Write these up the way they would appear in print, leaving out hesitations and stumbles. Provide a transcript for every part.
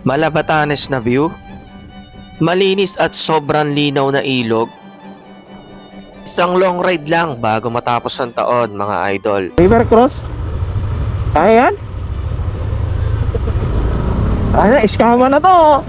Malabatanes na view, malinis at sobrang linaw na ilog. Isang long ride lang bago matapos ang taon, mga idol. River Cross? Kaya yan? Ay, iskama na to.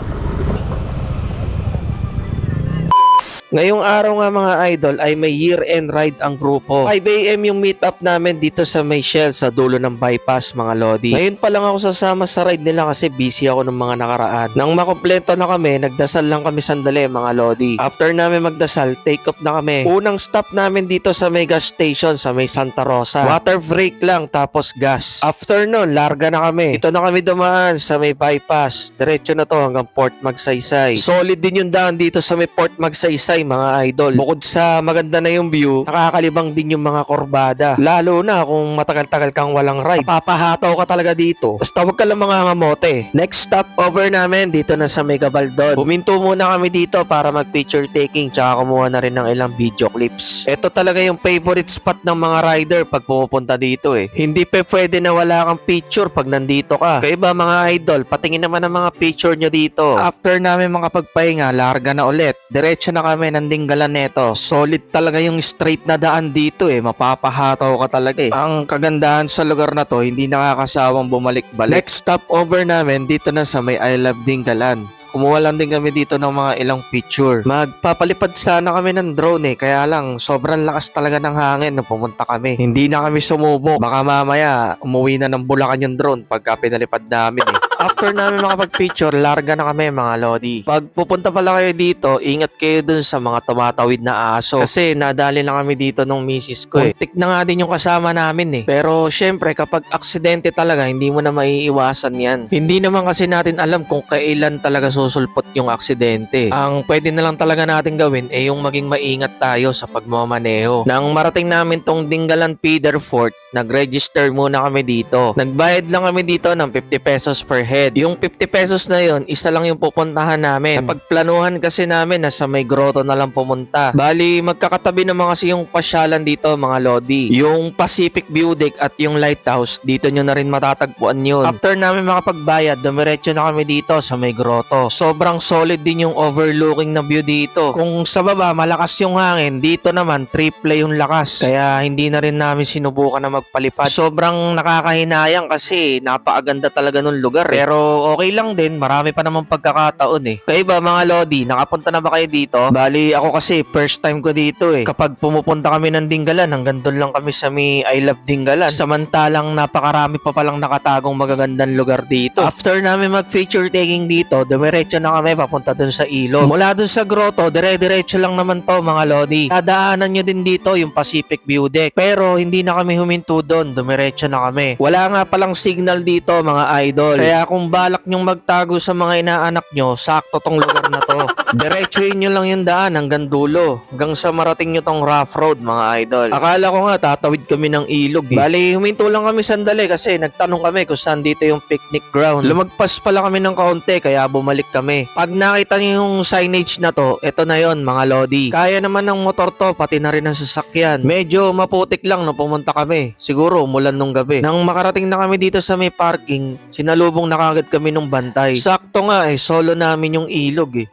Ngayong araw nga, mga idol, ay may year-end ride ang grupo. 5 AM yung meet-up namin dito sa May Shell sa dulo ng bypass, mga lodi. Ngayon pa lang ako sasama sa ride nila kasi busy ako ng mga nakaraan. Nang makompleto na kami, nagdasal lang kami sandali, mga lodi. After namin magdasal, take off na kami. Unang stop namin dito sa may gas station sa may Santa Rosa. Water break lang tapos gas. After nun, larga na kami. Ito na kami dumaan sa may bypass. Diretso na to hanggang Port Magsaysay. Solid din yung daan dito sa may Port Magsaysay, mga idol. Bukod sa maganda na yung view, nakakalibang din yung mga kurbada. Lalo na kung matagal-tagal kang walang ride. Papahataw ka talaga dito. Basta wag ka lang mga ngamote. Next stop over namin dito na sa Mega Baldon. Huminto muna kami dito para mag picture taking tsaka kumuha na rin ng ilang video clips. Ito talaga yung favorite spot ng mga rider pag pumupunta dito eh. Hindi pa pwede na wala kang picture pag nandito ka. Kaya ba, mga idol, patingin naman ang mga picture nyo dito. After namin mga pagpahinga, larga na ulit. Diretso na kami ng Dinggalan neto. Solid talaga yung straight na daan dito eh. Mapapahataw ka talaga eh. Ang kagandahan sa lugar na to, hindi nakakasawang bumalik-balik. Next stop over namin dito na sa may I Love Dinggalan. Kumuha lang din kami dito ng mga ilang picture. Magpapalipad sana kami ng drone eh. Kaya lang, sobrang lakas talaga ng hangin nung pumunta kami. Hindi na kami sumubok. Baka mamaya, umuwi na ng Bulacan yung drone pagka pinalipad namin eh. After namin makapag-picture, larga na kami, mga lodi. Pag pupunta pala kayo dito, ingat kayo dun sa mga tumatawid na aso. Kasi nadali na kami dito nung misis ko eh. Muntik na nga din yung kasama namin eh. Pero syempre, kapag aksidente talaga, hindi mo na maiiwasan yan. Hindi naman kasi natin alam kung kailan talaga susulpot yung aksidente. Ang pwede na lang talaga natin gawin ay yung maging maingat tayo sa pagmamaneho. Nang marating namin tong Dinggalan Feeder Fort, nag-register muna kami dito. Nagbayad lang kami dito ng 50 pesos per head. Yung 50 pesos na yon, isa lang yung pupuntahan namin. Napagplanuhan kasi namin na sa may grotto na lang pumunta. Bali, magkakatabi naman kasi yung pasyalan dito, mga lodi. Yung Pacific View Deck at yung Lighthouse, dito nyo na rin matatagpuan yun. After namin makapagbayad, dumiretso na kami dito sa may grotto. Sobrang solid din yung overlooking na view dito. Kung sa baba, malakas yung hangin, dito naman, triple yung lakas. Kaya hindi na rin namin sinubukan na magpalipad. Sobrang nakakahinayang kasi napakaganda talaga ng lugar. Pero okay lang din, marami pa naman pagkakataon eh. Kayo ba, mga lodi, nakapunta na ba kayo dito? Bali, ako kasi first time ko dito eh. Kapag pumupunta kami ng Dinggalan, hanggang doon lang kami sa may I Love Dinggalan. Samantalang napakarami pa palang nakatagong magagandang lugar dito. After namin mag-feature taking dito, dumiretso na kami papunta doon sa ilog. Mula doon sa grotto, dire-diretso lang naman to, mga lodi. Dadaanan nyo din dito yung Pacific View Deck. Pero hindi na kami huminto doon, dumiretso na kami. Wala nga palang signal dito, mga idol. Kaya kung balak nyong magtago sa mga inaanak nyo, sakto tong lugar na to. Diretsuhin nyo lang yung daan hanggang dulo. Hanggang sa marating nyo tong rough road, mga idol. Akala ko nga tatawid kami ng ilog eh. Bali, huminto lang kami sandali kasi nagtanong kami kung saan dito yung picnic ground. Lumagpas pala kami ng kaunti kaya bumalik kami. Pag nakita nyo yung signage na to, ito na yon, mga lodi. Kaya naman ng motor to, pati na rin ang sasakyan. Medyo maputik lang nung pumunta kami. Siguro umulan nung gabi. Nang makarating na kami dito sa may parking, sinalubong na kagad kami nung bantay. Sakto nga eh, solo namin yung ilog eh.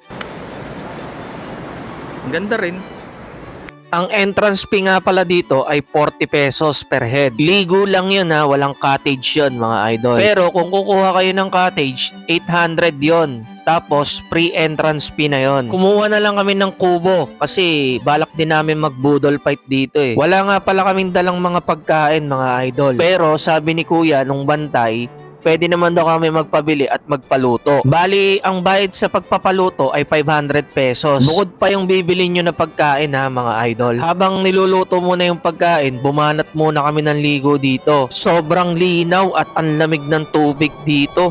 Ang ganda rin. Ang entrance fee nga pala dito ay 40 pesos per head. Ligo lang yun ha, walang cottage yun, mga idol. Pero kung kukuha kayo ng cottage, 800 yon. Tapos free entrance fee na yon. Kumuha na lang kami ng kubo kasi balak din namin magbudol fight dito eh. Wala nga pala kaming dalang mga pagkain, mga idol. Pero sabi ni kuya nung bantay, pwede naman daw kami magpabili at magpaluto. Bali, ang bayad sa pagpapaluto ay 500 pesos. Bukod pa yung bibili nyo na pagkain ha, mga idol. Habang niluluto muna yung pagkain, bumanat muna kami ng ligo dito. Sobrang linaw at ang lamig ng tubig dito.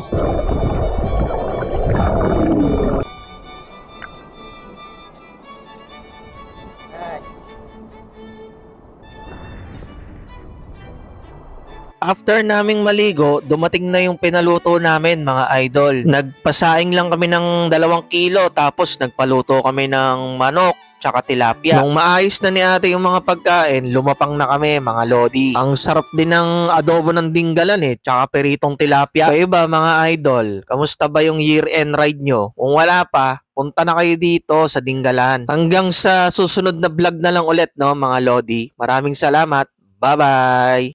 After naming maligo, dumating na yung pinaluto namin, mga idol. Nagpasaing lang kami ng 2 kilo tapos nagpaluto kami ng manok, tsaka tilapia. Nung maayos na ni ate yung mga pagkain, lumapang na kami mga lodi. Ang sarap din ng adobo ng dinggalan tsaka peritong tilapia. Kayo ba mga idol, kamusta ba yung year-end ride nyo? Kung wala pa, punta na kayo dito sa Dinggalan. Hanggang sa susunod na vlog na lang ulit no mga lodi. Maraming salamat. Bye-bye!